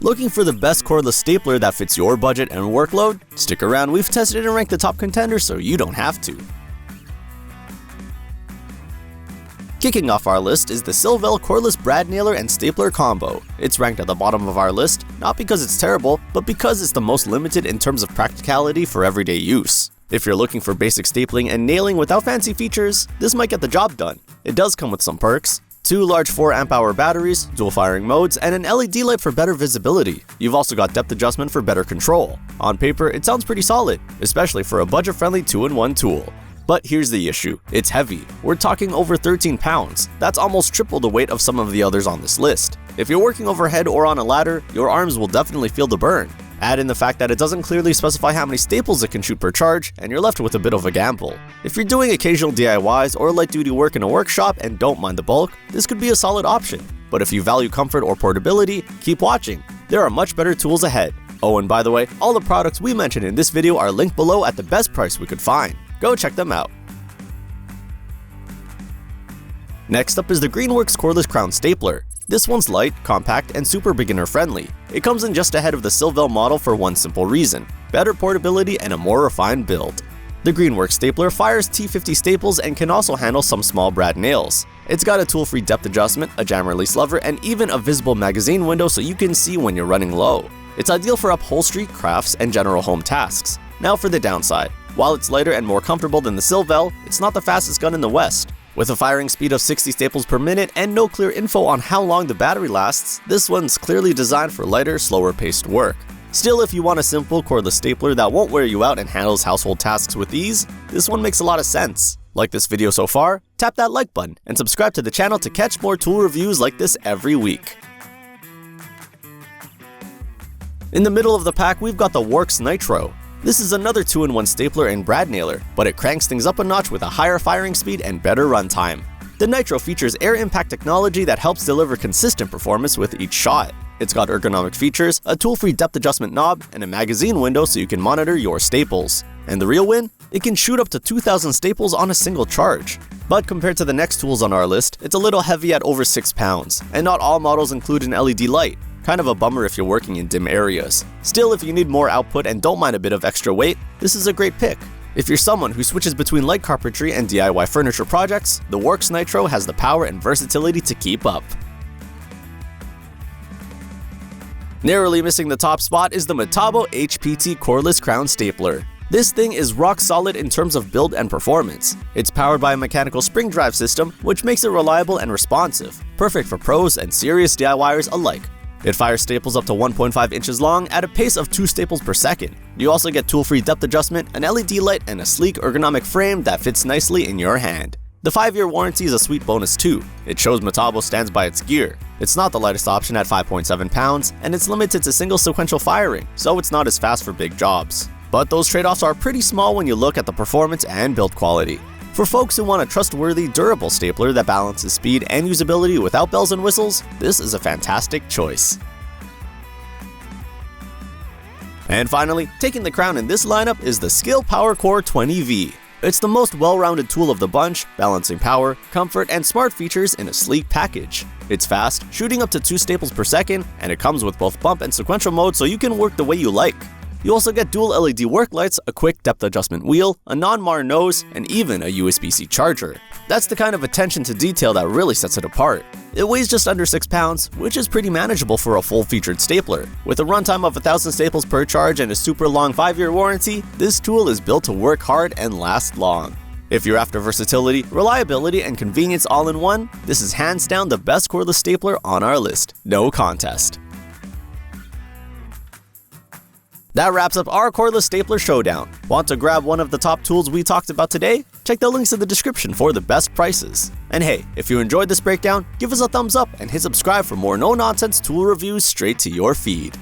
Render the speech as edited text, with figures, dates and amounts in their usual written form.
Looking for the best cordless stapler that fits your budget and workload? Stick around, we've tested and ranked the top contenders so you don't have to. Kicking off our list is the SILVEL cordless brad nailer and stapler combo. It's ranked at the bottom of our list, not because it's terrible, but because it's the most limited in terms of practicality for everyday use. If you're looking for basic stapling and nailing without fancy features, this might get the job done. It does come with some perks: 2 large 4 amp-hour batteries, dual firing modes, and an LED light for better visibility. You've also got depth adjustment for better control. On paper, it sounds pretty solid, especially for a budget-friendly 2-in-1 tool. But here's the issue: it's heavy. We're talking over 13 pounds. That's almost triple the weight of some of the others on this list. If you're working overhead or on a ladder, your arms will definitely feel the burn. Add in the fact that it doesn't clearly specify how many staples it can shoot per charge, and you're left with a bit of a gamble. If you're doing occasional DIYs or light-duty work in a workshop and don't mind the bulk, this could be a solid option. But if you value comfort or portability, keep watching. There are much better tools ahead. Oh, and by the way, all the products we mentioned in this video are linked below at the best price we could find. Go check them out. Next up is the Greenworks cordless crown stapler. This one's light, compact, and super beginner friendly. It comes in just ahead of the SILVEL model for one simple reason: better portability and a more refined build. The Greenworks stapler fires T50 staples and can also handle some small brad nails. It's got a tool-free depth adjustment, a jam release lever, and even a visible magazine window so you can see when you're running low. It's ideal for upholstery, crafts, and general home tasks. Now for the downside. While it's lighter and more comfortable than the SILVEL, it's not the fastest gun in the West. With a firing speed of 60 staples per minute and no clear info on how long the battery lasts, this one's clearly designed for lighter, slower-paced work. Still, if you want a simple cordless stapler that won't wear you out and handles household tasks with ease, this one makes a lot of sense. Like this video so far? Tap that like button and subscribe to the channel to catch more tool reviews like this every week. In the middle of the pack, we've got the Worx Nitro. This is another 2-in-1 stapler and brad nailer, but it cranks things up a notch with a higher firing speed and better runtime. The Nitro features air impact technology that helps deliver consistent performance with each shot. It's got ergonomic features, a tool-free depth adjustment knob, and a magazine window so you can monitor your staples. And the real win? It can shoot up to 2,000 staples on a single charge. But compared to the next tools on our list, it's a little heavy at over 6 pounds, and not all models include an LED light. Kind of a bummer if you're working in dim areas. Still, if you need more output and don't mind a bit of extra weight, this is a great pick. If you're someone who switches between light carpentry and DIY furniture projects, the Worx Nitro has the power and versatility to keep up. Narrowly missing the top spot is the Metabo HPT cordless crown stapler. This thing is rock solid in terms of build and performance. It's powered by a mechanical spring drive system, which makes it reliable and responsive, perfect for pros and serious DIYers alike. It fires staples up to 1.5 inches long at a pace of 2 staples per second. You also get tool-free depth adjustment, an LED light, and a sleek ergonomic frame that fits nicely in your hand. The 5-year warranty is a sweet bonus too. It shows Metabo stands by its gear. It's not the lightest option at 5.7 pounds, and it's limited to single sequential firing, so it's not as fast for big jobs. But those trade-offs are pretty small when you look at the performance and build quality. For folks who want a trustworthy, durable stapler that balances speed and usability without bells and whistles, this is a fantastic choice. And finally, taking the crown in this lineup is the Skil PowerCore 20V. It's the most well-rounded tool of the bunch, balancing power, comfort, and smart features in a sleek package. It's fast, shooting up to 2 staples per second, and it comes with both bump and sequential mode so you can work the way you like. You also get dual LED work lights, a quick depth adjustment wheel, a non-mar nose, and even a USB-C charger. That's the kind of attention to detail that really sets it apart. It weighs just under 6 pounds, which is pretty manageable for a full-featured stapler. With a runtime of 1,000 staples per charge and a super long 5-year warranty, this tool is built to work hard and last long. If you're after versatility, reliability, and convenience all in one, this is hands down the best cordless stapler on our list. No contest. That wraps up our cordless stapler showdown. Want to grab one of the top tools we talked about today? Check the links in the description for the best prices. And hey, if you enjoyed this breakdown, give us a thumbs up and hit subscribe for more no-nonsense tool reviews straight to your feed.